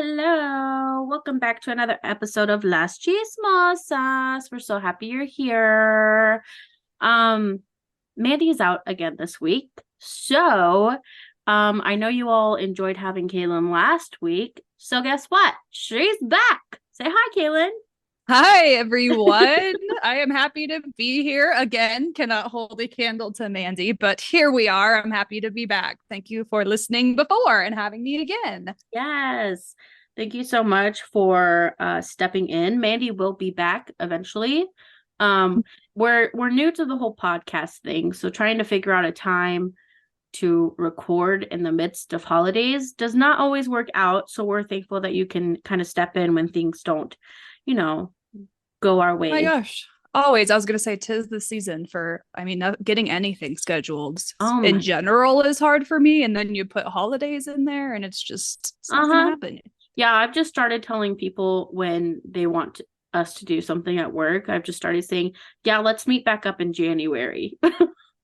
Hello. Welcome back to another episode of Las Chismosas. We're so happy you're here. Um, Mandy's out again this week. So, I know you all enjoyed having Kaylin last week. So guess what? She's back. Say hi, Kaylin. Hi, everyone. I am happy to be here again. Cannot hold a candle to Mandy, but here we are. I'm happy to be back. Thank you for listening before and having me again. Yes. Thank you so much for stepping in. Mandy will be back eventually. We're new to the whole podcast thing, so trying to figure out a time to record in the midst of holidays does not always work out. So we're thankful that you can kind of step in when things don't, go our Oh my way. gosh. Always. I was going to say, 'tis the season for, not getting anything scheduled Oh in my. general is hard for me. And then you put holidays in there and it's not going to Uh-huh. happen. Yeah, I've just started telling people when they want us to do something at work. I've just started saying, "Yeah, let's meet back up in January."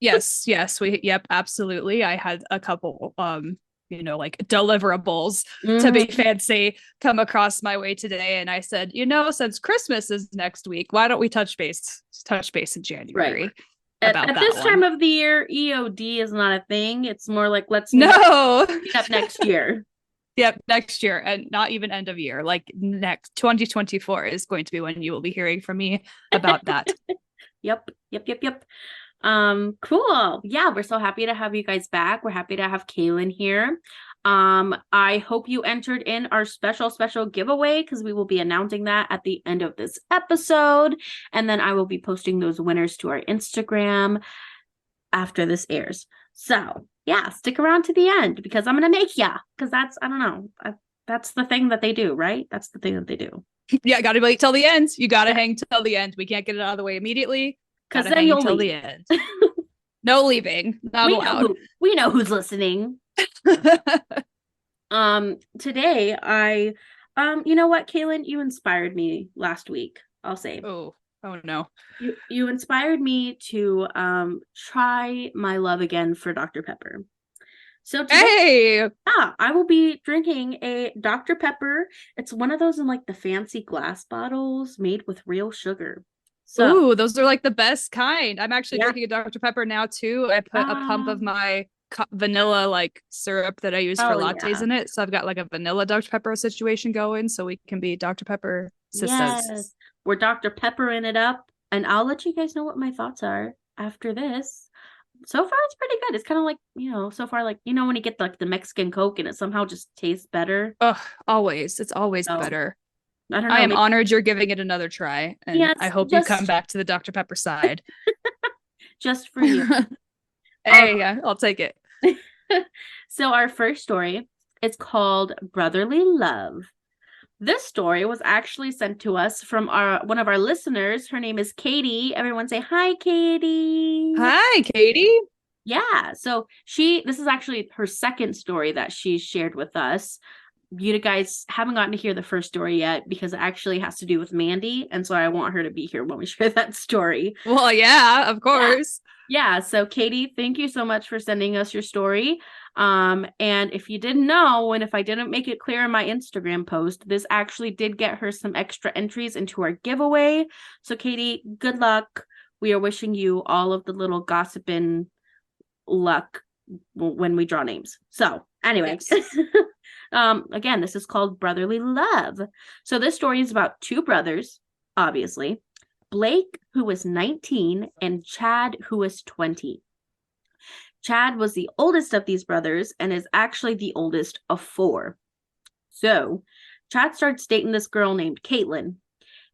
Yes, yep, absolutely. I had a couple like deliverables to be Mhm. fancy come across my way today and I said, since Christmas is next week, why don't we touch base in Right. January At about that this time one? of the year, EOD is not a thing. It's more like let's No. meet up next year. Yep, next year and not even end of year. Like next 2024 is going to be when you will be hearing from me about that. Yep, yep, yep, yep. Cool. Yeah, we're so happy to have you guys back. We're happy to have Kaylin here. I hope you entered in our special giveaway because we will be announcing that at the end of this episode. And then I will be posting those winners to our Instagram after this airs. So yeah, stick around to the end because I'm gonna make ya. Because that's I don't know. That's the thing that they do, right? That's the thing that they do. Yeah, gotta wait till the end. You gotta Yeah. hang till the end. We can't get it out of the way immediately. Because Gotta then hang you'll until leave. the end. No leaving. Not allowed. We know who's listening. Today you know what, Kaylin, you inspired me last week, I'll say. Oh, oh no. You inspired me to try my love again for Dr. Pepper. So today, Hey. I will be drinking a Dr. Pepper. It's one of those in like the fancy glass bottles made with real sugar. So, Ooh, those are like the best kind. I'm actually yeah. drinking a Dr. Pepper now too. I put a pump of Um, my vanilla like syrup that I use for oh lattes yeah. in it. So I've got like a vanilla Dr. Pepper situation going so we can be Dr. Pepper sisters. Yes. We're Dr. Peppering it up. And I'll let you guys know what my thoughts are after this. So far, it's pretty good. It's kind of like, so far, like, when you get like the Mexican Coke and it somehow just tastes better. Ugh, always. It's always So better. I don't I know. am Maybe, honored you're giving it another try, and I yes, hope you come back to the Dr. Pepper side. just for you. Um, Hey, yeah, I'll take it. so our first story is called Brotherly Love. This story was actually sent to us from our one of our listeners. Her name is Katie. Everyone say hi, Katie. Hi, Katie. Yeah. So this is actually her second story that she shared with us. You guys haven't gotten to hear the first story yet because it actually has to do with Mandy. And so I want her to be here when we share that story. Well, yeah, of Yeah. course. Yeah. So Katie, thank you so much for sending us your story. And if you didn't know, and if I didn't make it clear in my Instagram post, this actually did get her some extra entries into our giveaway. So Katie, good luck. We are wishing you all of the little gossiping luck when we draw names. So anyway, Yes. again, this is called Brotherly Love. So this story is about two brothers, obviously. Blake, who was 19, and Chad, who was 20. Chad was the oldest of these brothers and is actually the oldest of four. So Chad starts dating this girl named Caitlin,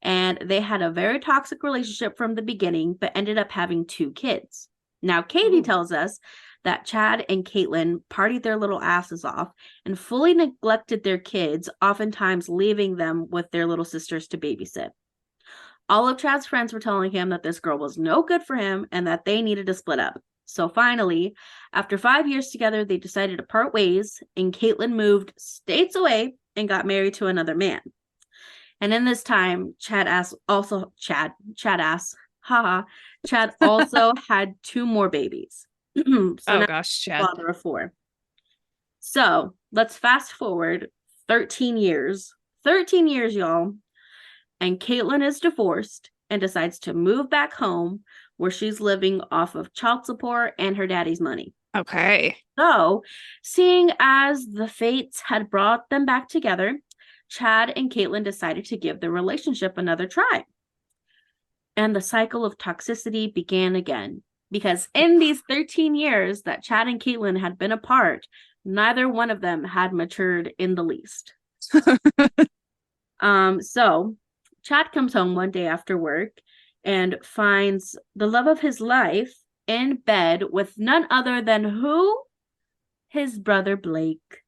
and they had a very toxic relationship from the beginning, but ended up having two kids. Now, Katie Ooh. tells us that Chad and Caitlin partied their little asses off and fully neglected their kids, oftentimes leaving them with their little sisters to babysit. All of Chad's friends were telling him that this girl was no good for him and that they needed to split up. So finally, after 5 years together, they decided to part ways, and Caitlin moved states away and got married to another man. And in this time, Chad also had two more babies. So Oh now gosh, Chad. father of four. So let's fast forward 13 years. 13 years, y'all. And Caitlyn is divorced and decides to move back home where she's living off of child support and her daddy's money. Okay. So, seeing as the fates had brought them back together, Chad and Caitlyn decided to give their relationship another try. And the cycle of toxicity began again. Because in these 13 years that Chad and Caitlyn had been apart, neither one of them had matured in the least. So Chad comes home one day after work and finds the love of his life in bed with none other than who? His brother Blake.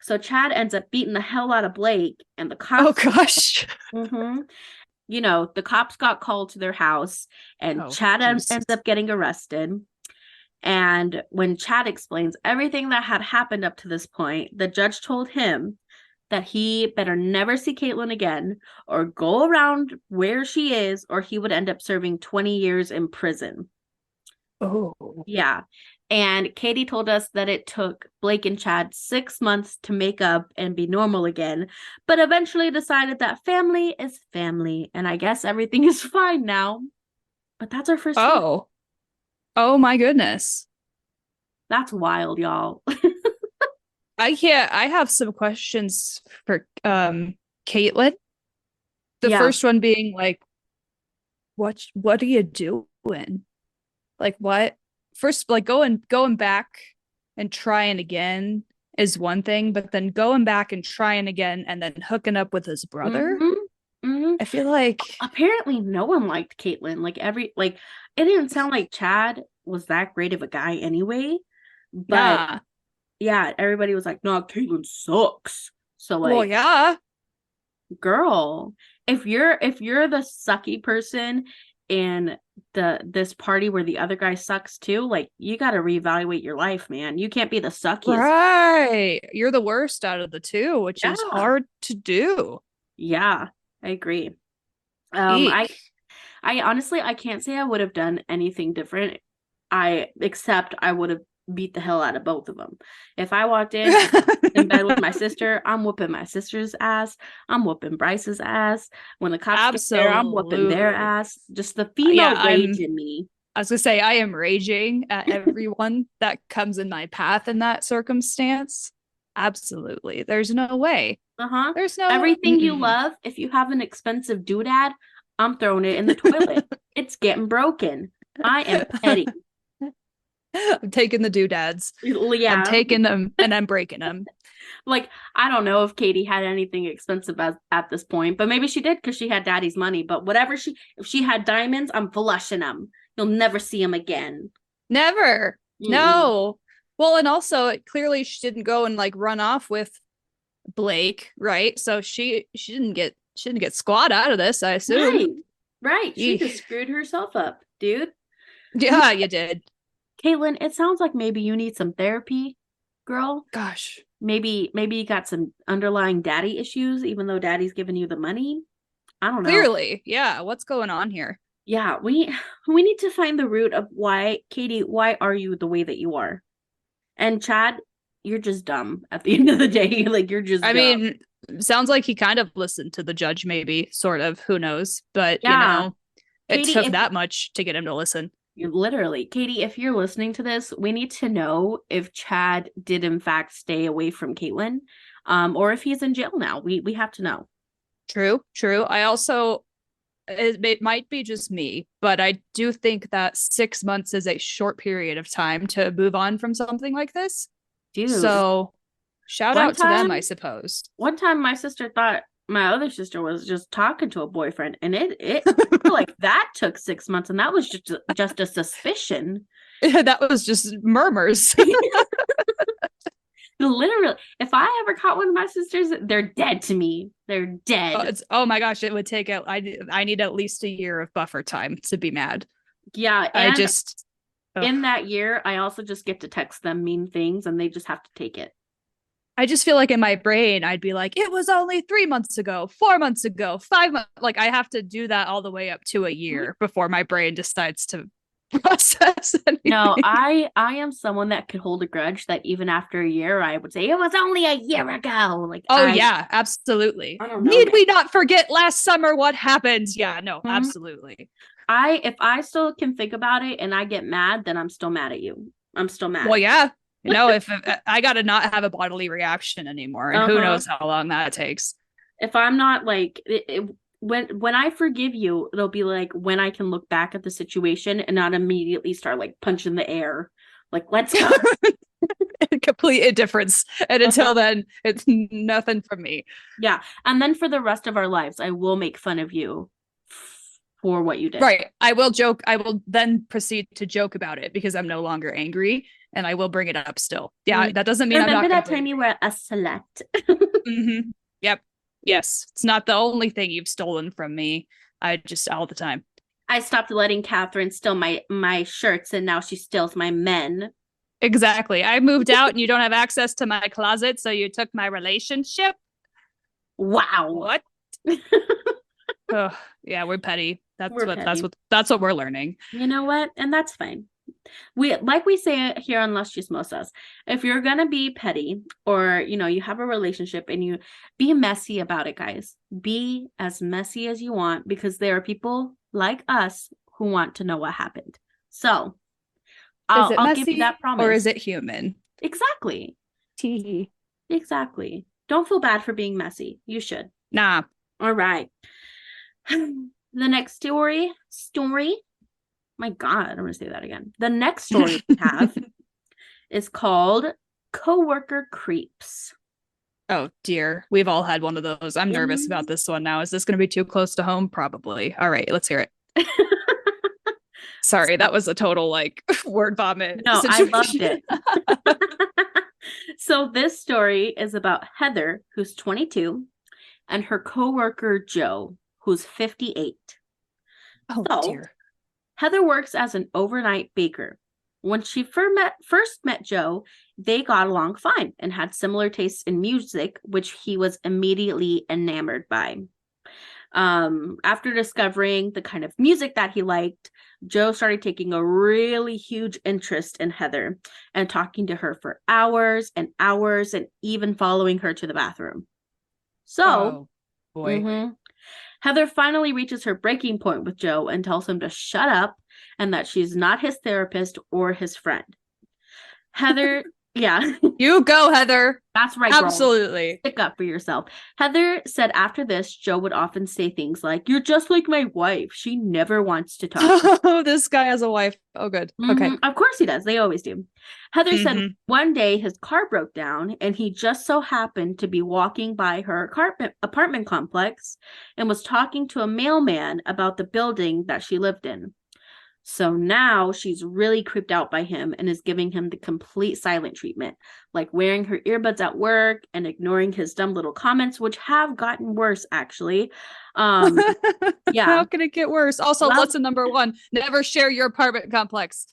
So Chad ends up beating the hell out of Blake, and the cops. Oh gosh. You know, the cops got called to their house, and Chad ends up getting arrested. And when Chad explains everything that had happened up to this point, the judge told him that he better never see Caitlyn again or go around where she is, or he would end up serving 20 years in prison. Oh. Yeah. And Katie told us that it took Blake and Chad 6 months to make up and be normal again, but eventually decided that family is family, and I guess everything is fine now. But that's our first story. Oh my goodness. That's wild, y'all. I have some questions for Caitlyn. The first one being like, what are you doing? Like, what? First, like going back and trying again is one thing, but then going back and trying again and then hooking up with his brother. I feel like apparently no one liked Caitlyn. Like it didn't sound like Chad was that great of a guy anyway. But yeah, everybody was like, no, Caitlyn sucks. So like, well, yeah, girl, if you're the sucky person in this party where the other guy sucks too, like, you got to reevaluate your life, man. You can't be the suckiest. Right. You're the worst out of the two, which is hard to do. Yeah, I agree. I honestly, I can't say I would have done anything different. Except I would have beat the hell out of both of them. If I walked in bed with my sister, I'm whooping my sister's ass. I'm whooping Bryce's ass. When the cops get there, I'm whooping their ass. Just the female rage in me. I was gonna say, I am raging at everyone that comes in my path in that circumstance. Absolutely. There's no way. There's no everything you love. If you have an expensive doodad, I'm throwing it in the toilet. It's getting broken. I am petty. I'm taking the doodads. Yeah. I'm taking them and I'm breaking them. Like, I don't know if Katie had anything expensive at this point, but maybe she did because she had daddy's money. But if she had diamonds, I'm flushing them. You'll never see them again. Never. No. Well, and also clearly she didn't go and like run off with Blake, right? So she didn't get squat out of this, I assume. Right. She just screwed herself up, dude. Yeah, you did. Caitlyn, it sounds like maybe you need some therapy, girl. Gosh. Maybe you got some underlying daddy issues, even though daddy's giving you the money. I don't know. Clearly. Yeah. What's going on here? Yeah, we need to find the root of why, Katie, why are you the way that you are? And Chad, you're just dumb at the end of the day. Like, you're just dumb. Mean, sounds like he kind of listened to the judge, maybe, sort of. Who knows? But, yeah. Katie, it took that much to get him to listen. Literally, Katie, if you're listening to this, we need to know if Chad did in fact stay away from Caitlyn, or if he's in jail now. We have to know. True. I also, it might be just me, but I do think that 6 months is a short period of time to move on from something like this. Dude. So shout out to them, I suppose. One time my sister thought my other sister was just talking to a boyfriend, and it like that took 6 months, and that was just a suspicion. That was just murmurs. Literally, if I ever caught one of my sisters, they're dead to me. They're dead. Oh my gosh, it would take out. I need at least a year of buffer time to be mad. Yeah, in that year, I also just get to text them mean things, and they just have to take it. I just feel like in my brain, I'd be like, it was only 3 months ago, 4 months ago, 5 months. Like, I have to do that all the way up to a year before my brain decides to process No, anything. I am someone that could hold a grudge that even after a year I would say it was only a year ago. Like Oh yeah, absolutely. I don't know, Need man. we not forget last summer what happened? Yeah, no, Mhm. absolutely. I if I still can think about it and I get mad, then I'm still mad at you. I'm still Well, mad. yeah. If I got to not have a bodily reaction anymore, and who Uh-huh. knows how long that takes. If I'm not like when I forgive you, it'll be like when I can look back at the situation and not immediately start like punching the air. Like, let's go. Complete indifference. And Uh-huh. until then, it's nothing from me. Yeah. And then for the rest of our lives, I will make fun of you for what you did. Right. I will joke. I will then proceed to joke about it because I'm no longer angry and I will bring it up still. Yeah, that doesn't mean I'm Remember not that completely. time you were a slut? Yep. Yes. It's not the only thing you've stolen from me. I just all the time. I stopped letting Catherine steal my shirts, and now she steals my men. Exactly. I moved out and you don't have access to my closet, so you took my relationship. Wow. What? Oh, yeah, we're petty. We're petty. That's what we're learning. You know what? And that's fine. We like we say it here on Las Chismosas. If you're gonna be petty or you have a relationship and you be messy about it, guys. Be as messy as you want because there are people like us who want to know what happened. So Is it I'll give you that messy or promise. is it human? Exactly. Tee. Exactly. Don't feel bad for being messy. You should. Nah. All right. The next story. My God, I'm gonna say that again. The next story we have is called Coworker Creeps. Oh dear. We've all had one of those. I'm nervous In about this one now. Is this going to be too close to home? Probably. All right, let's hear it. Sorry, that so, was a total like word vomit no, I loved situation. it. So this story is about Heather, who's 22, and her coworker Joe, who's 58. Oh So dear. Heather works as an overnight baker. When she first met Joe, they got along fine and had similar tastes in music, which he was immediately enamored by. After discovering the kind of music that he liked, Joe started taking a really huge interest in Heather and talking to her for hours and hours and even following her to the bathroom. So, Oh boy. mhm, Heather finally reaches her breaking point with Joe and tells him to shut up and that she's not his therapist or his friend. Heather, yeah, You go, Heather. that's right, girl. Absolutely. Stick up for yourself. Heather said after this, Joe would often say things like, "You're just like my wife. She never wants to talk." Oh, this guy has a wife. Oh, good. Okay. Of course he does. They always do. Heather said Mm-hmm. one day his car broke down and he just so happened to be walking by her apartment complex and was talking to a mailman about the building that she lived in. So now she's really creeped out by him and is giving him the complete silent treatment, like wearing her earbuds at work and ignoring his dumb little comments, which have gotten worse actually. Um, yeah. How can it get worse? Also, Well, lesson number one, never share your apartment complex.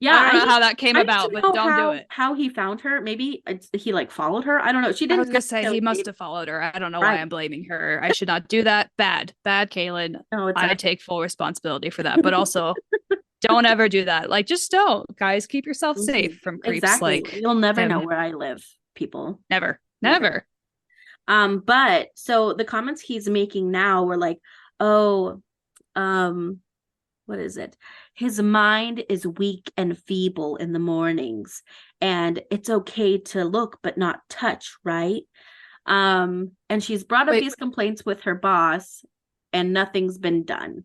yeah, I don't know how that came I need about, to but know don't do it. how he found her. Maybe he like followed her. I don't know. She I was didn't gonna say he necessarily must have followed her. I don't know why right. I'm blaming her. I should not do that. Bad, bad, Kaylin. No, it's I take full responsibility for that. But also, don't ever do that. Like, just don't, guys. Keep yourself safe from creeps exactly. like You'll never know him. where I live, people. Never, Never. never. But so the comments he's making now were like, oh, what is it? His mind is weak and feeble in the mornings, and it's okay to look but not touch, right? And she's brought up Wait, these complaints with her boss, and nothing's been done.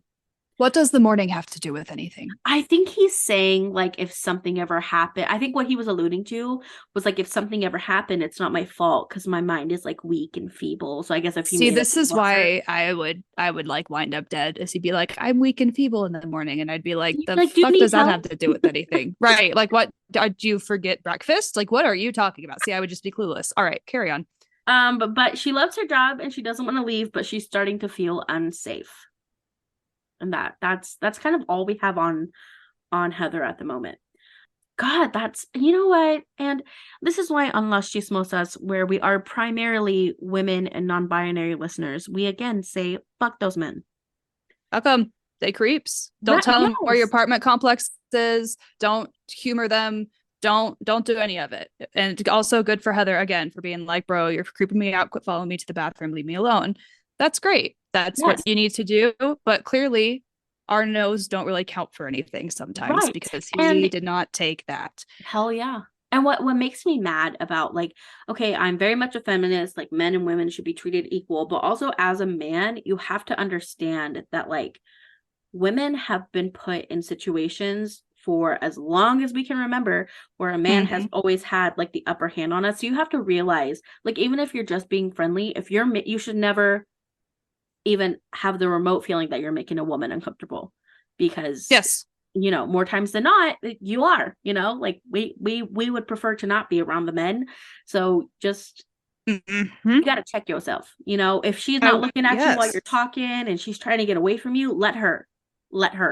what does the morning have to do with anything? I think he's saying like if something ever happened, I think what he was alluding to was like if something ever happened, it's not my fault because my mind is like weak and feeble. So I guess if he See, made this it is closer, why I would like wind up dead. Is he'd be like, I'm weak and feeble in the morning, and I'd be like, he's the like, "Do you fuck need does that have help?" to do with anything? Right? Like, what? Did you forget breakfast? Like, what are you talking about? See, I would just be clueless. All right, carry on. But she loves her job and she doesn't want to leave, but she's starting to feel unsafe. And that's kind of all we have on Heather at the moment. God, that's you know what? And this is why on Las Chismosas, where we are primarily women and non-binary listeners, we again say fuck those men. How come? They creeps. Don't Right, tell them where your yes. apartment complex is. Don't humor them. Don't do any of it. And also good for Heather again for being like, bro, you're creeping me out. Quit following me to the bathroom. Leave me alone. That's great. That's what Yes. you need to do. But clearly, our no's don't really count for anything sometimes Right. because he And did not take that. hell yeah. And what makes me mad about, like, okay, I'm very much a feminist, like men and women should be treated equal, but also as a man, you have to understand that, like, women have been put in situations for as long as we can remember where a man has always had like the upper hand on us. So you have to realize, like, even if you're just being friendly, if you should never even have the remote feeling that you're making a woman uncomfortable, because Yes. more times than not you are, like we would prefer to not be around the men. So just Mm-hmm. you got to check yourself. If she's not looking at you while Yes. you're talking and she's trying to get away from you, let her.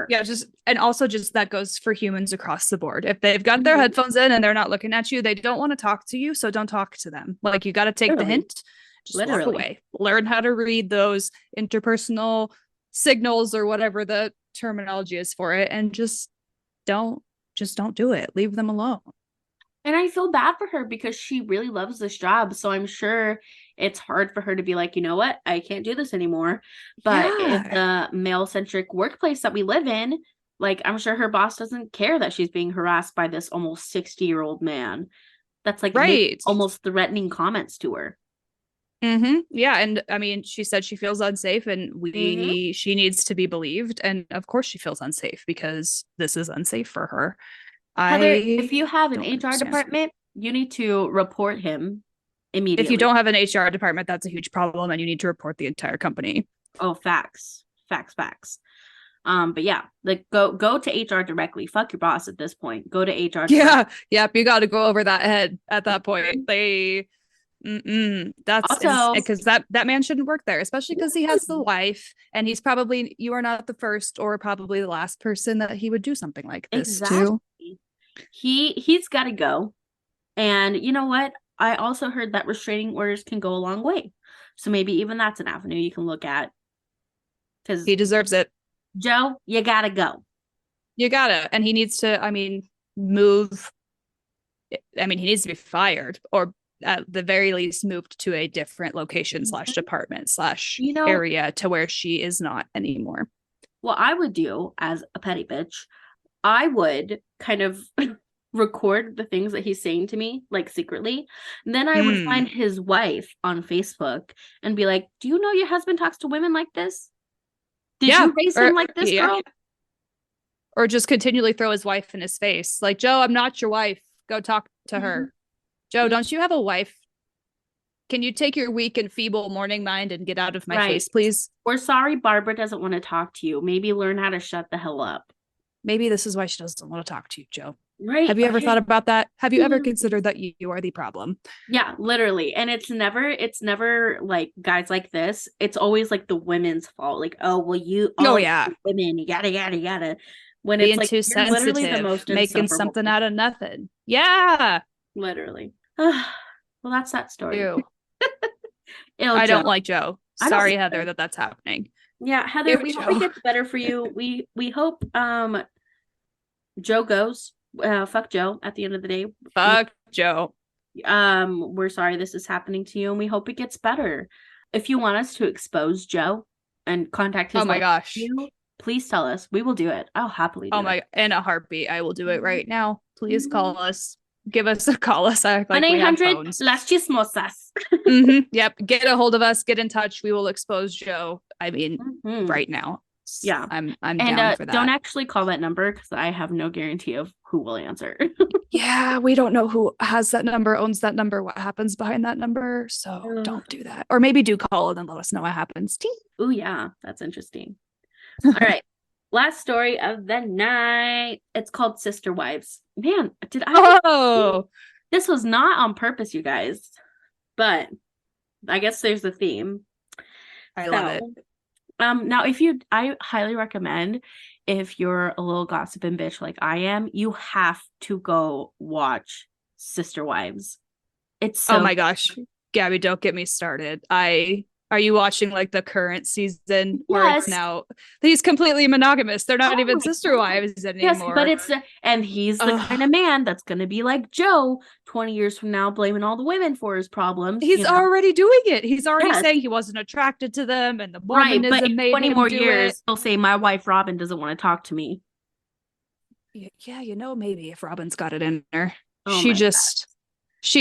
Yeah, just and also just that goes for humans across the board. If they've got their Mhm. headphones in and they're not looking at you, they don't want to talk to you, so don't talk to them. Like you got to take the Literally. hint, just walk Literally. away. Learn how to read those interpersonal signals or whatever the terminology is for it and don't don't do it. Leave them alone. And I feel bad for her because she really loves this job. So I'm sure it's hard for her to be like, you know what? I can't do this anymore. But in Yeah. the male centric workplace that we live in, like, I'm sure her boss doesn't care that she's being harassed by this almost 60-year-old man that's like making Right. almost threatening comments to her. Yeah, and I mean, she said she feels unsafe, and Mm-hmm. she needs to be believed, and of course she feels unsafe because this is unsafe for her. Heather, if I you have an don't HR understand. department, you need to report him If you immediately. don't have an HR department, that's a huge problem, and you need to report the entire company. Oh, facts. Facts, facts. But yeah, like go to HR directly. Fuck your boss at this point. Go to HR directly. Yeah, yep, you got to go over that head at that point. That's Also, because that man shouldn't work there, especially because he has the wife, and you are not the first or probably the last person that he would do something like this to. exactly. He's got to go. And you know what? I also heard that restraining orders can go a long way. So maybe even that's an avenue you can look at. Because He deserves it. Joe, you gotta go. You gotta, and he needs to. I mean, move. I mean, he needs to be fired, or at the very least, moved to a different location slash Mhm. department slash You know, area to where she is not anymore. what I would do as a petty bitch, I would kind of record the things that he's saying to me, like secretly. Then I would find his wife on Facebook and be like, "Do you know your husband talks to women like this? Did Yeah, you raise him or like this, yeah, girl?" or just continually throw his wife in his face, like Joe, I'm not your wife. Go talk to Mhm. her. Joe, don't you have a wife? Can you take your weak and feeble morning mind and get out of my Right. face, please? We're sorry Barbara doesn't want to talk to you. Maybe learn how to shut the hell up. Maybe this is why she doesn't want to talk to you, Joe. Right. Have you ever Okay. thought about that? Have you ever considered that you are the problem? Yeah, literally. And it's never like guys like this. It's always like the women's fault. Like, oh, well, you Oh all yeah, women, yada yada yada. When it's being like too you're literally the sensitive, most making insufferable something person. out of nothing. Yeah. Literally. Well, that's that story. Ew. Ill I Joe. don't like Joe. I don't Sorry, Heather, either. that's happening. Yeah, Heather, Ew, we hope it Joe. gets better for you. We hope Joe goes. Fuck Joe at the end of the day. Fuck Joe. We're sorry this is happening to you and we hope it gets better. If you want us to expose Joe and contact Oh his my wife, gosh. please tell us. We will do it. I'll happily do Oh it. my, in a heartbeat. I will do it Mhm. right now. Please Mhm. call us. Give us a call us. I act like we have 1-800 phones. Las Chismosas. Yep. Get a hold of us. Get in touch. We will expose Joe. I mean, right now. Yeah. I'm And down for don't that. actually call that number because I have no guarantee of who will answer. Yeah, we don't know who has that number, owns that number, what happens behind that number. So Ugh. don't do that. Or maybe do call and then let us know what happens. Oh yeah, that's interesting. All right. Last story of the night. It's called Sister Wives. Man, did I Oh, this was not on purpose, you guys. But I guess there's a theme. I love it. Now I highly recommend if you're a little gossiping bitch like I am, you have to go watch Sister Wives. It's Oh so my gosh. Gabby, don't get me started. I Are you watching like the current season where it's Yes. now he's completely monogamous? They're not Oh even my sister God. wives Yes, anymore. but and he's the kind of man that's gonna be like Joe 20 years from now, blaming all the women for his problems. He's already doing it. He's already Yes. saying he wasn't attracted to them, and the Right, but Mormonism in made 20 him more do years, it. he'll say, my wife Robin doesn't want to talk to me. Yeah, maybe if Robin's got it in her. Oh she my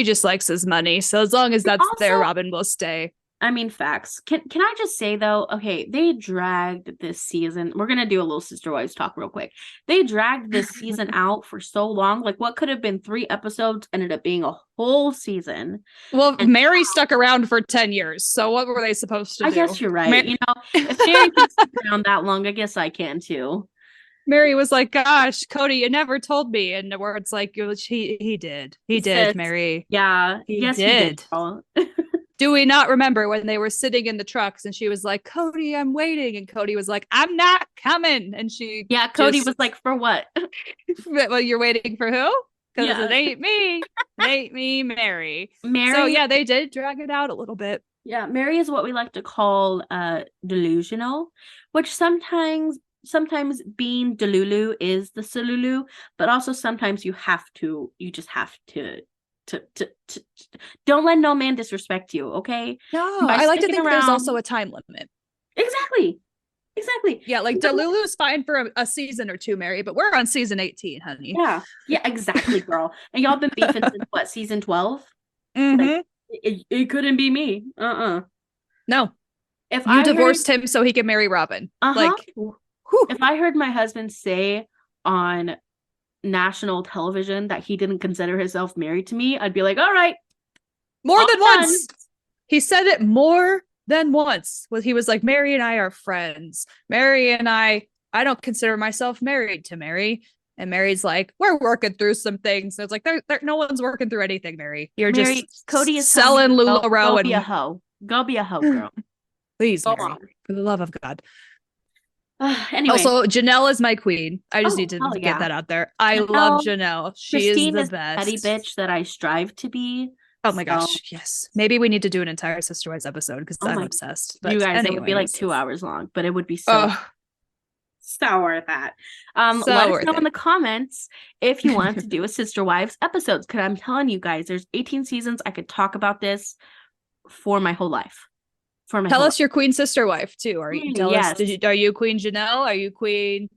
just likes his money. So as long as that's there, Also, Robin will stay. I mean, facts. Can I just say though, okay, they dragged this season. We're gonna do a little Sister Wives talk real quick. They dragged this season out for so long. Like what could have been 3 episodes ended up being a whole season. Well, And Mary stuck around for 10 years. So what were they supposed to I do? guess you're right. You know, if Mary can stick around that long, I guess I can too. Mary was like, gosh, Cody, you never told me. And the words like, he did. He did, Sis, Mary. yeah. He Yes, did. he did. Girl. Do we not remember when they were sitting in the trucks and she was like, Cody, I'm waiting. And Cody was like, I'm not coming. And she Yeah, Cody was like, for what? well, you're waiting for who? Because Yeah. it ain't me. It ain't me, Mary. Mary. So yeah, they did drag it out a little bit. Yeah, Mary is what we like to call delusional, which sometimes being delulu is the salulu, but also sometimes you just have to don't let no man disrespect you, okay? No, By I like to sticking think there's around- also a time limit. Exactly. Yeah, like Delulu's fine for a season or two, Mary, but we're on season 18, honey. Yeah, exactly, girl. And y'all been beefing since what, season 12? Mm-hmm. Like, it couldn't be me. No. If you divorced him so he could marry Robin. Like, whew. If I heard my husband say on national television that he didn't consider himself married to me, I'd be like, all right. More all than done. once. He said it more than once. He was like, Mary and I are friends. Mary and I don't consider myself married to Mary. And Mary's like, we're working through some things. So it's like, no one's working through anything, Mary. You're Mary, just Cody is selling LuLaRoe. Go be a hoe. Go be a hoe, girl. Please, Go Mary, on. for the love of God. Anyway. Also, Janelle is my queen. I just need to hell get yeah. that out there. I love Janelle. She Christine is the best. Petty bitch that I strive to be. Oh my gosh, yes. Maybe we need to do an entire Sister Wives episode because I'm obsessed. But you guys, anyways, it would be like 2 hours long, but it would be so worth that. Let us know in the comments if you want to do a Sister Wives episodes, because I'm telling you guys, there's 18 seasons. I could talk about this for my whole life. Tell us your queen sister wife too. Are you are you Queen Janelle? Are you Queen?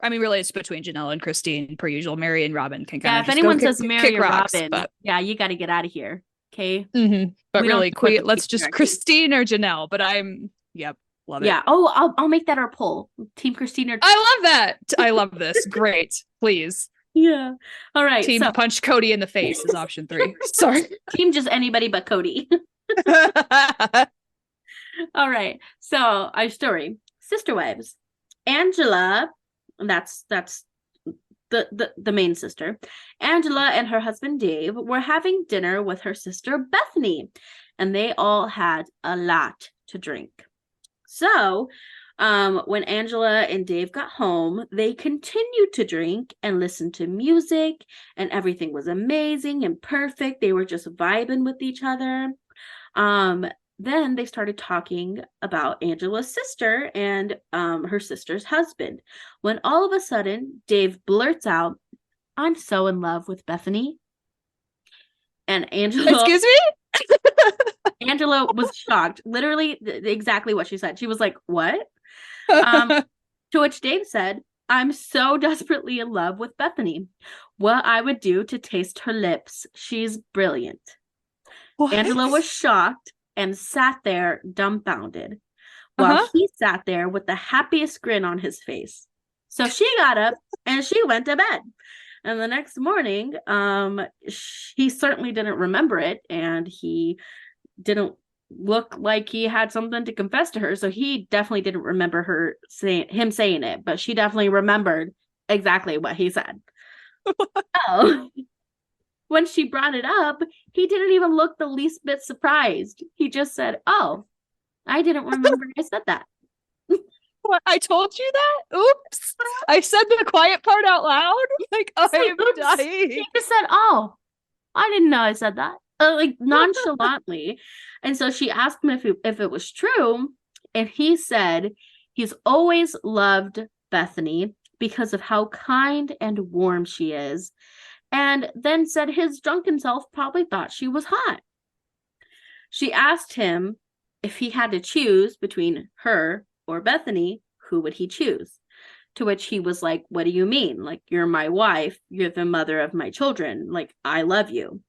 I mean, really, it's between Janelle and Christine, per usual. Mary and Robin can kind of if anyone says Mary or Robin, yeah, you got to get out of here. Okay. Mm-hmm. But really, Queen, let's just Christine or Janelle. But love it. Yeah. Oh, I'll make that our poll. Team Christine or I love that. I love this. Great. Please. Yeah. All right. Team punch Cody in the face is option 3. Sorry. Team just anybody but Cody. All right. So our story, Sister Wives. Angela, that's the main sister. Angela and her husband Dave were having dinner with her sister Bethany, and they all had a lot to drink. So, when Angela and Dave got home, they continued to drink and listen to music, and everything was amazing and perfect. They were just vibing with each other. Then they started talking about Angela's sister and her sister's husband, when all of a sudden Dave blurts out, "I'm so in love with Bethany." And Angela, excuse me? Angela was shocked. Literally exactly what she said. She was like, "What?" To which Dave said, "I'm so desperately in love with Bethany. What I would do to taste her lips. She's brilliant." What? Angela was shocked and sat there dumbfounded, while he sat there with the happiest grin on his face. So she got up and she went to bed. And the next morning, he certainly didn't remember it, and he didn't look like he had something to confess to her. So he definitely didn't remember him saying it, but she definitely remembered exactly what he said. Oh. When she brought it up, he didn't even look the least bit surprised. He just said, "Oh, I didn't remember I said that." What? I told you that? Oops. I said the quiet part out loud? Like, I'm dying. He just said, "Oh, I didn't know I said that." like nonchalantly. And so she asked him if it was true, and he said he's always loved Bethany because of how kind and warm she is, and then said his drunken self probably thought she was hot. She asked him if he had to choose between her or Bethany, who would he choose? To which he was like, "What do you mean? Like, you're my wife, you're the mother of my children, like, I love you."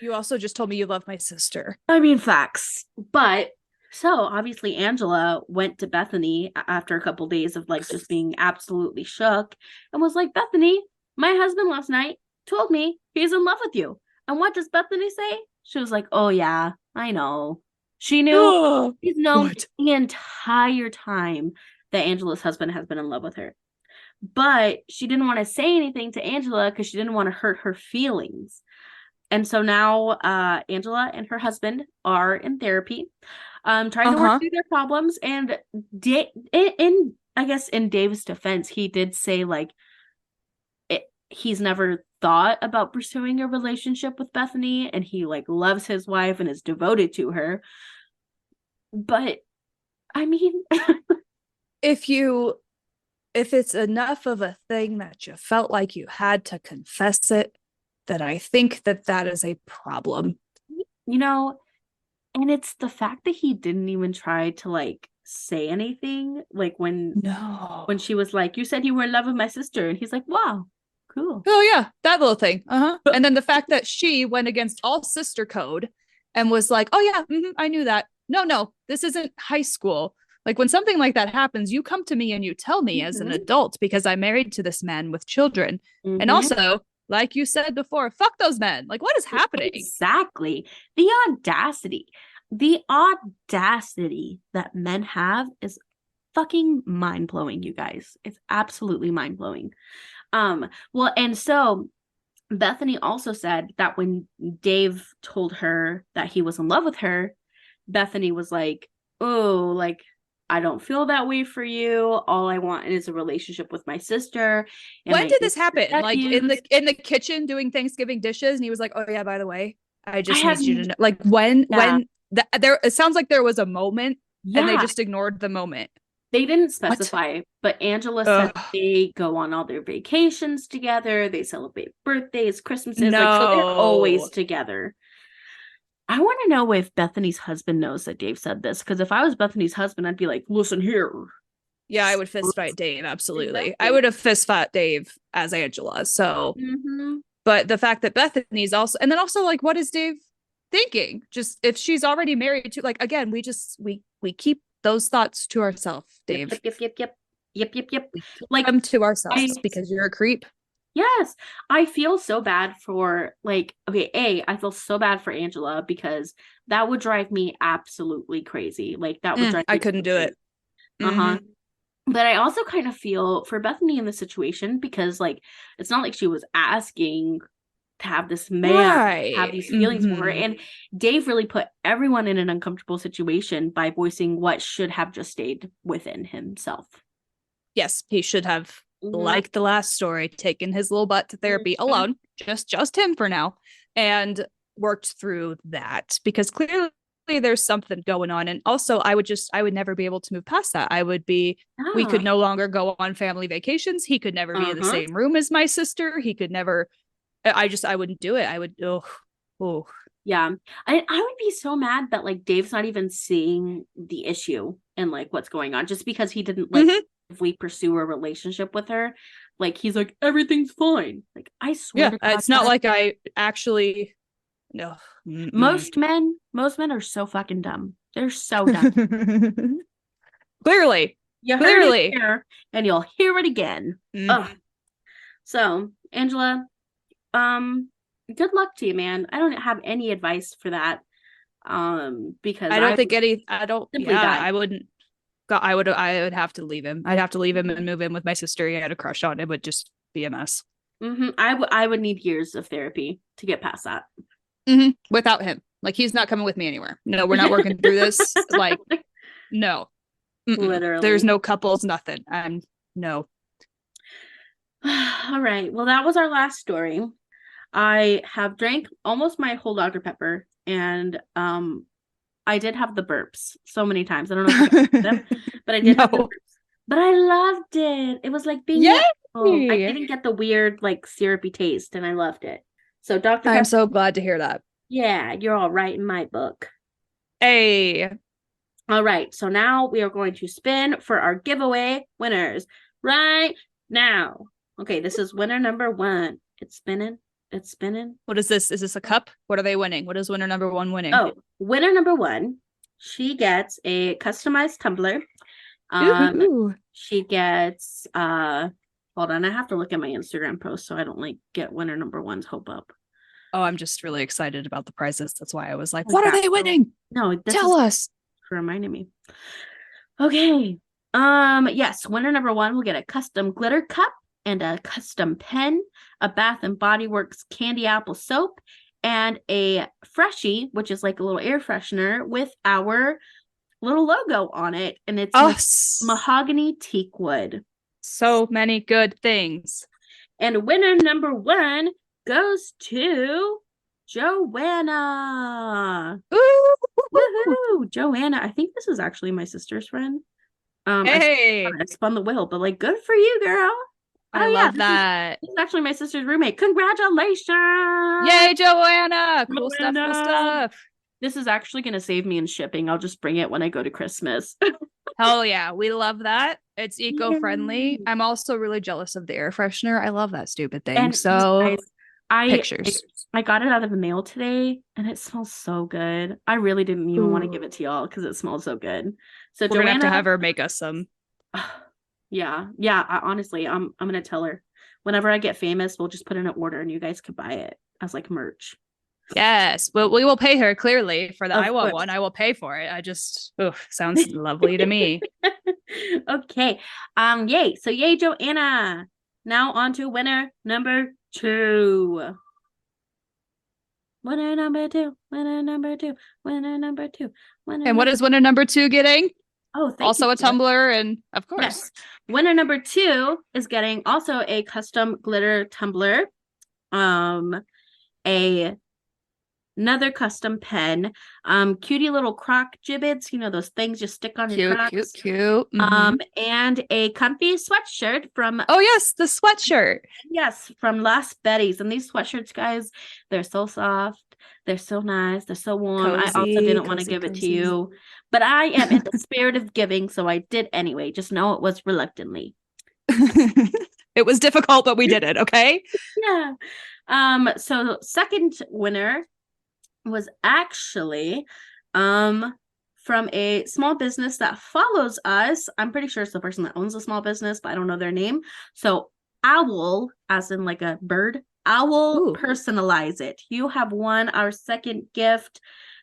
You also just told me you love my sister. I mean, facts. But so obviously Angela went to Bethany after a couple days of like just being absolutely shook and was like, "Bethany, my husband last night told me he's in love with you." And what does Bethany say? She was like, "Oh yeah, I know." She knew. She's known What? the entire time that Angela's husband has been in love with her. But she didn't want to say anything to Angela because she didn't want to hurt her feelings. And so now Angela and her husband are in therapy, trying to work through their problems. And in I guess in Dave's defense, he did say like he's never thought about pursuing a relationship with Bethany, and he like loves his wife and is devoted to her. But I mean, if it's enough of a thing that you felt like you had to confess it, then I think that is a problem. you know, and it's the fact that he didn't even try to like say anything, like when she was like, "You said you were in love with my sister," and he's like, "Wow, cool." Oh yeah, that little thing. And then the fact that she went against all sister code and was like, "Oh yeah, I knew that." No, this isn't high school. Like when something like that happens, you come to me and you tell me as an adult because I'm married to this man with children. And also, like you said before, fuck those men. Like what is happening? Exactly. The audacity that men have is fucking mind-blowing, you guys. It's absolutely mind-blowing. Well, and so Bethany also said that when Dave told her that he was in love with her, Bethany was like, "Oh, like I don't feel that way for you. All I want is a relationship with my sister." And when did this happen? Like in the kitchen doing Thanksgiving dishes, and he was like, "Oh yeah, by the way, I just need you to know." Like when there, it sounds like there was a moment, and they just ignored the moment. They didn't specify, but Angela said they go on all their vacations together. They celebrate birthdays, Christmases. Like, so they're always together. I want to know if Bethany's husband knows that Dave said this, because if I was Bethany's husband, I'd be like, "Listen here." Yeah, I would fist fight Dave. Absolutely. Exactly. I would have fist fought Dave as Angela. So, but the fact that Bethany's also, and then also like, what is Dave thinking? Just if she's already married to, like, again, we keep those thoughts to ourselves, Dave. Yep. Like them to ourselves because you're a creep. Yes, I feel so bad for like, okay, I feel so bad for Angela because that would drive me absolutely crazy. Like that would drive me I couldn't do it. But I also kind of feel for Bethany in the situation because like it's not like she was asking to have this man have these feelings for her. And Dave really put everyone in an uncomfortable situation by voicing what should have just stayed within himself. Yes, he should have, like the last story, taken his little butt to therapy alone, just him for now, and worked through that because clearly there's something going on. And also I would never be able to move past that. We could no longer go on family vacations. He could never be in the same room as my sister. He could never, I wouldn't do it. I would, yeah. I would be so mad that like Dave's not even seeing the issue and like what's going on just because he didn't like if we pursue a relationship with her. Like he's like, everything's fine. Like I swear to God, it's not like I actually no. Most men are so fucking dumb. They're so dumb. Clearly. You heard it here, and you'll hear it again. So, Angela, good luck to you, man. I don't have any advice for that. Because I wouldn't. I would have to leave him. I'd have to leave him and move in with my sister. He had a crush on. It would just be a mess. I would need years of therapy to get past that. Without him, like he's not coming with me anywhere. No, we're not working through this. Like, no, literally, there's no couples, nothing. No. All right. Well, that was our last story. I have drank almost my whole Dr. Pepper, and I did have the burps so many times. I don't know if you got them, but I did have the No. burps. But I loved it. It was like being at home. I Yay! didn't get the weird like syrupy taste, and I loved it. So Dr. I'm Pepper, so glad to hear that. yeah, you're all right in my book. Hey, All right, so now we are going to spin for our giveaway winners right now. Okay, this is winner number 1. It's spinning. It's spinning. what is this? Is this a cup? What are they winning? What is winner number 1 winning? Oh, winner number 1, she gets a customized tumbler. Ooh. She gets hold on, I have to look at my Instagram post so I don't like get winner number 1's hope up. Oh, I'm just really excited about the prizes. That's why I was like, Oh, what are yeah. they winning? No, this Tell is us. reminding me. Okay. Yes, winner number 1 will get a custom glitter cup and a custom pen, a Bath and Body Works candy apple soap, and a Freshie, which is like a little air freshener with our little logo on it, and it's mahogany teak wood. So many good things. And winner number 1 goes to Joanna. Ooh. Woohoo! Joanna. I think this is actually my sister's friend. Hey, I spun the wheel, but like, good for you, girl. I love that. This is actually my sister's roommate. Congratulations! Yay, Joanna! Cool stuff, cool stuff. This is actually going to save me in shipping. I'll just bring it when I go to Christmas. Hell yeah, we love that. It's eco-friendly. Yay. I'm also really jealous of the air freshener. I love that stupid thing. And so, guys, pictures. I got it out of the mail today, and it smells so good. I really didn't even want to give it to y'all because it smells so good. So we're Joanna, gonna have to have her make us some. Yeah. Honestly, I'm gonna tell her whenever I get famous, we'll just put in an order and you guys could buy it as like merch. Yes, well, we will pay her clearly for the Of I want course. one. I will pay for it. I just, sounds lovely to me. Okay. Yay. So yay, Joanna. Now on to winner number 2. Winner number 2. Winner number 2. Winner number 2. Winner And what is winner number 2 getting? Oh, thank Also you. a tumbler, and of course. Yes. Winner number 2 is getting also a custom glitter tumbler. Another custom pen, cutie little croc gibbets, you know, those things you stick on your crocs. Cute. Mm-hmm. And a comfy sweatshirt from oh yes, the sweatshirt. Yes, from Last Betty's. And these sweatshirts, guys, they're so soft, they're so nice, they're so warm. Cozy, I also didn't want to give it to you, but I am in the spirit of giving, so I did anyway. Just know it was reluctantly. It was difficult, but we did it, okay? Yeah. So second winner was actually from a small business that follows us. I'm pretty sure it's the person that owns a small business, but I don't know their name. So Owl, as in like a bird, Owl. Ooh. Personalize it. You have won our second gift.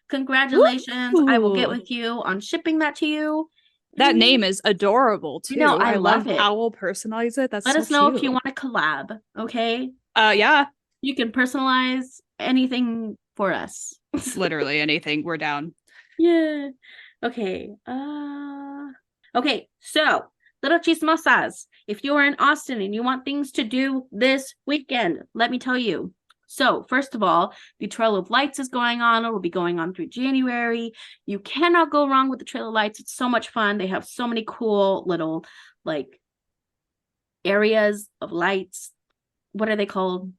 Congratulations. Ooh. I will get with you on shipping that to you. That name is adorable too. You know, I love it. Owl personalize it. That's Let so us know cute. if you want to collab. Okay. Yeah. You can personalize anything for us. Literally anything. We're down. Yeah. Okay. Okay. So, little chismosas. If you are in Austin and you want things to do this weekend, let me tell you. So, first of all, the Trail of Lights is going on. It will be going on through January. You cannot go wrong with the Trail of Lights. It's so much fun. They have so many cool little like areas of lights. What are they called?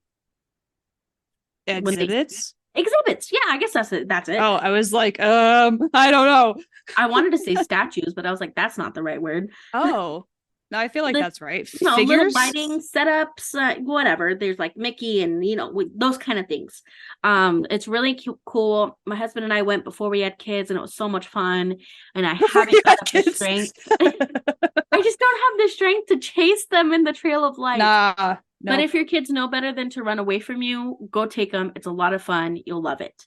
Exhibits? Exhibits. Yeah, I guess that's it. Oh, I was like, I don't know. I wanted to say statues, but I was like, that's not the right word. Oh, no, I feel like that's right. No, figures, little lighting setups, whatever. There's like Mickey and those kind of things. It's really cool. My husband and I went before we had kids, and it was so much fun. And I haven't got the strength. I just don't have the strength to chase them in the Trail of Light. Nah. Nope. But if your kids know better than to run away from you, go take them. It's a lot of fun. You'll love it.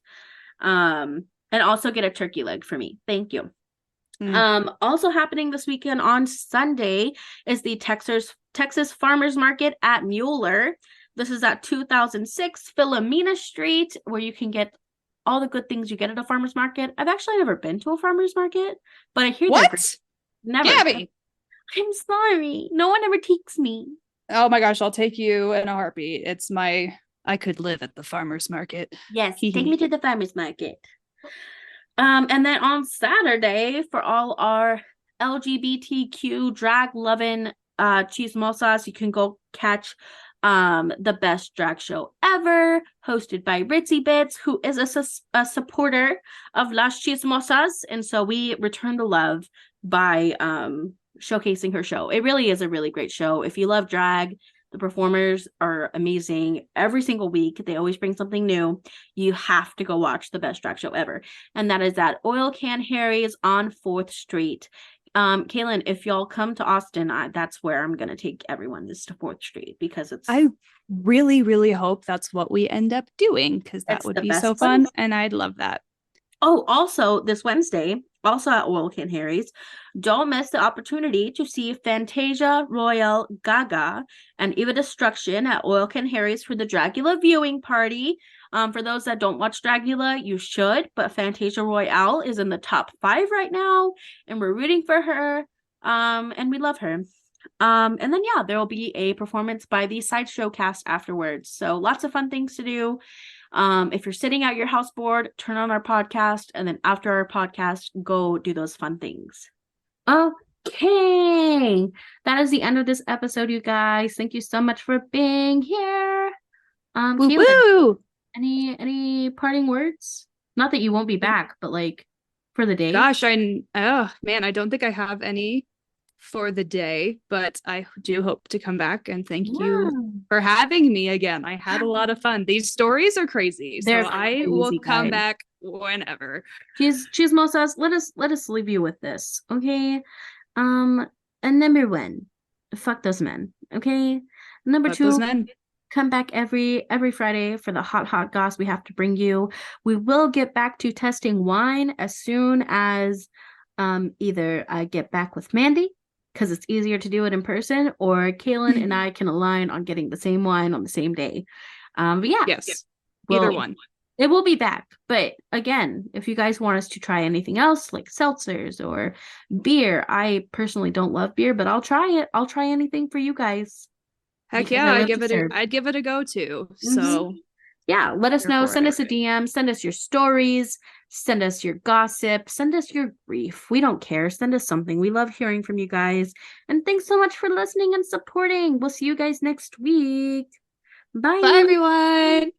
And also get a turkey leg for me. Thank you. Also happening this weekend on Sunday is the Texas Farmers Market at Mueller. This is at 2006 Philomena Street, where you can get all the good things you get at a farmer's market. I've actually never been to a farmer's market, but I hear what? Never. Gabby. I'm sorry. No one ever takes me. Oh my gosh, I'll take you in a heartbeat. It's my I could live at the farmer's market. Yes, Hee take hee. me to the farmer's market. And then on Saturday, for all our LGBTQ drag loving chismosas, you can go catch the best drag show ever, hosted by Ritzy Bits, who is a supporter of Las Chismosas, and so we return the love by showcasing her show. It really is a really great show. If you love drag, the performers are amazing every single week. They always bring something new. You have to go watch the best drag show ever. And that is at Oil Can Harry's on 4th Street. Kaylin, if y'all come to Austin, that's where I'm going to take everyone, is to 4th Street, because it's... I really, really hope that's what we end up doing, because that It's would the be best so fun, place. and I'd love that. Oh, also this Wednesday, also at Oil Can Harry's, don't miss the opportunity to see Fantasia Royale Gaga and Eva Destruction at Oil Can Harry's for the Dragula viewing party. For those that don't watch Dragula, you should, but Fantasia Royale is in the top 5 right now, and we're rooting for her, and we love her. And then, yeah, there will be a performance by the Sideshow cast afterwards. So lots of fun things to do. If you're sitting at your house bored, turn on our podcast, and then after our podcast, go do those fun things. Okay, that is the end of this episode, you guys. Thank you so much for being here. Woo Keelan, woo! any parting words? Not that you won't be back, but like for the day. Gosh, oh man, I don't think I have any for the day, but I do hope to come back, and thank you for having me again. I had a lot of fun. These stories are crazy, so I will come back whenever. Chismosas, let us leave you with this, okay? And number 1, fuck those men, okay? Number Fuck 2, those men. come back every Friday for the hot goss we have to bring you. We will get back to testing wine as soon as either I get back with Mandy, because it's easier to do it in person, or Kaylin and I can align on getting the same wine on the same day. But yeah, yes, either one. It will be back. But again, if you guys want us to try anything else, like seltzers or beer, I personally don't love beer, but I'll try it. I'll try anything for you guys. Heck yeah, I'd give it a go too. So yeah, let us know. Send us a DM, send us your stories, send us your gossip, send us your grief. We don't care. Send us something. We love hearing from you guys. And thanks so much for listening and supporting. We'll see you guys next week. Bye. Bye, everyone.